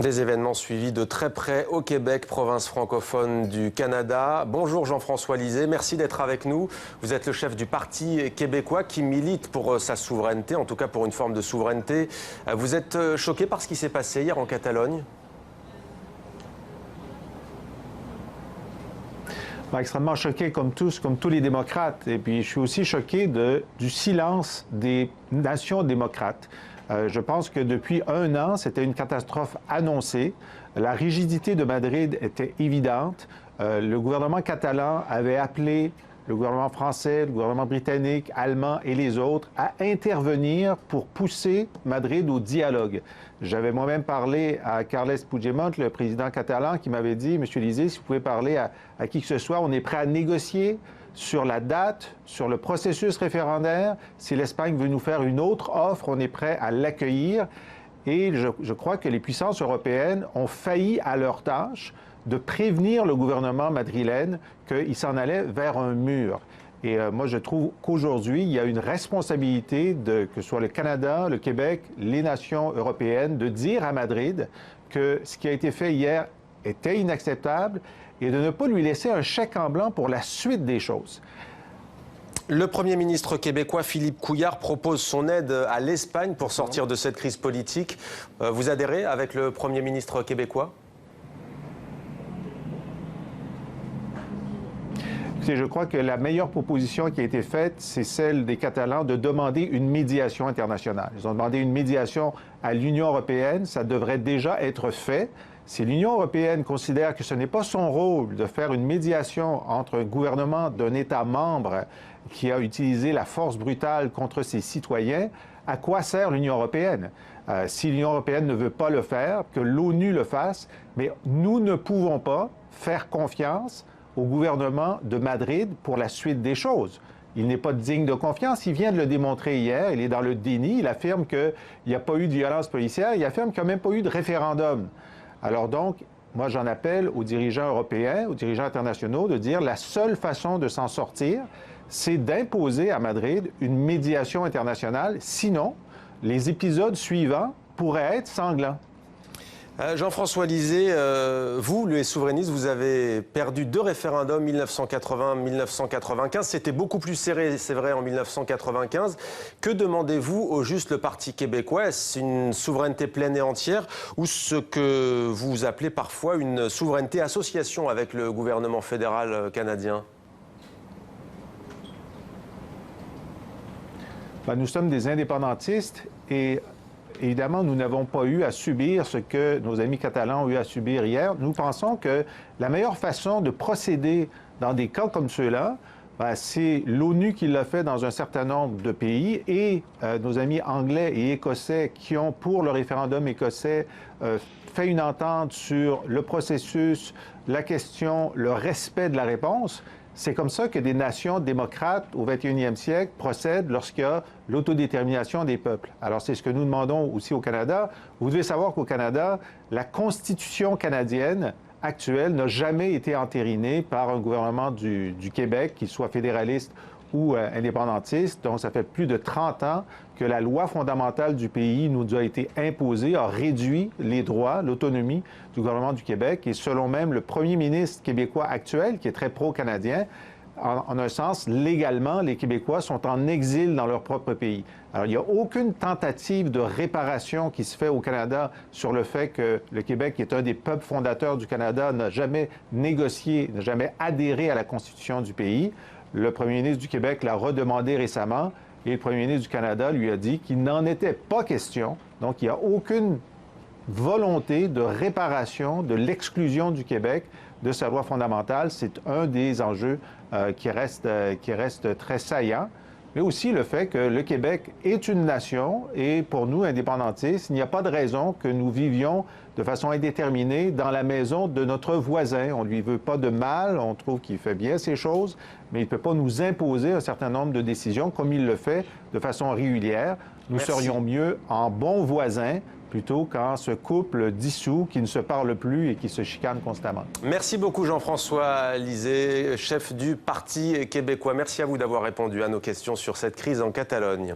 Des événements suivis de très près au Québec, province francophone du Canada. Bonjour Jean-François Lisée, merci d'être avec nous. Vous êtes le chef du Parti québécois qui milite pour sa souveraineté, en tout cas pour une forme de souveraineté. Vous êtes choqué par ce qui s'est passé hier en Catalogne ? Extrêmement choqué comme tous les démocrates. Et puis je suis aussi choqué du silence des nations démocrates. Je pense que depuis un an, c'était une catastrophe annoncée. La rigidité de Madrid était évidente. Le gouvernement catalan avait appelé le gouvernement français, le gouvernement britannique, allemand et les autres à intervenir pour pousser Madrid au dialogue. J'avais moi-même parlé à Carles Puigdemont, le président catalan, qui m'avait dit « Monsieur Lisée, si vous pouvez parler à qui que ce soit, on est prêt à négocier sur la date, sur le processus référendaire. Si l'Espagne veut nous faire une autre offre, on est prêt à l'accueillir. » Et je crois que les puissances européennes ont failli à leur tâche de prévenir le gouvernement madrilène qu'il s'en allait vers un mur. Et moi, je trouve qu'aujourd'hui, il y a une responsabilité que ce soit le Canada, le Québec, les nations européennes, de dire à Madrid que ce qui a été fait hier était inacceptable et de ne pas lui laisser un chèque en blanc pour la suite des choses. Le Premier ministre québécois Philippe Couillard propose son aide à l'Espagne pour sortir de cette crise politique. Vous adhérez avec le Premier ministre québécois ? Je crois que la meilleure proposition qui a été faite, c'est celle des Catalans de demander une médiation internationale. Ils ont demandé une médiation à l'Union européenne. Ça devrait déjà être fait. Si l'Union européenne considère que ce n'est pas son rôle de faire une médiation entre un gouvernement d'un État membre qui a utilisé la force brutale contre ses citoyens, à quoi sert l'Union européenne? Si l'Union européenne ne veut pas le faire, que l'ONU le fasse, mais nous ne pouvons pas faire confiance au gouvernement de Madrid pour la suite des choses. Il n'est pas digne de confiance. Il vient de le démontrer hier. Il est dans le déni. Il affirme qu'il n'y a pas eu de violence policière. Il affirme qu'il n'y a même pas eu de référendum. Alors donc, moi, j'en appelle aux dirigeants européens, aux dirigeants internationaux, de dire la seule façon de s'en sortir, c'est d'imposer à Madrid une médiation internationale. Sinon, les épisodes suivants pourraient être sanglants. Jean-François Lisée, vous, les souverainistes, vous avez perdu 2 référendums, 1980-1995. C'était beaucoup plus serré, c'est vrai, en 1995. Que demandez-vous au juste le Parti québécois? Est-ce une souveraineté pleine et entière ou ce que vous appelez parfois une souveraineté association avec le gouvernement fédéral canadien? Nous sommes des indépendantistes et évidemment, nous n'avons pas eu à subir ce que nos amis catalans ont eu à subir hier. Nous pensons que la meilleure façon de procéder dans des cas comme ceux-là, c'est l'ONU qui l'a fait dans un certain nombre de pays et nos amis anglais et écossais qui ont, pour le référendum écossais, fait une entente sur le processus, la question, le respect de la réponse. C'est comme ça que des nations démocrates au 21e siècle procèdent lorsqu'il y a l'autodétermination des peuples. Alors, c'est ce que nous demandons aussi au Canada. Vous devez savoir qu'au Canada, la Constitution canadienne actuelle n'a jamais été entérinée par un gouvernement du Québec, qu'il soit fédéraliste ou indépendantiste. Donc, ça fait plus de 30 ans que la loi fondamentale du pays nous a été imposée, a réduit les droits, l'autonomie du gouvernement du Québec. Et selon même le premier ministre québécois actuel, qui est très pro-canadien, en un sens, légalement, les Québécois sont en exil dans leur propre pays. Alors, il n'y a aucune tentative de réparation qui se fait au Canada sur le fait que le Québec, qui est un des peuples fondateurs du Canada, n'a jamais négocié, n'a jamais adhéré à la Constitution du pays. Le premier ministre du Québec l'a redemandé récemment et le premier ministre du Canada lui a dit qu'il n'en était pas question. Donc, il n'y a aucune volonté de réparation de l'exclusion du Québec de sa loi fondamentale. C'est un des enjeux qui reste très saillant. Mais aussi le fait que le Québec est une nation et pour nous, indépendantistes, il n'y a pas de raison que nous vivions de façon indéterminée dans la maison de notre voisin. On ne lui veut pas de mal, on trouve qu'il fait bien ces choses, mais il ne peut pas nous imposer un certain nombre de décisions comme il le fait de façon régulière. Nous serions mieux en bons voisins plutôt qu'en ce couple dissous qui ne se parle plus et qui se chicane constamment. Merci beaucoup Jean-François Lisée, chef du Parti québécois. Merci à vous d'avoir répondu à nos questions sur cette crise en Catalogne.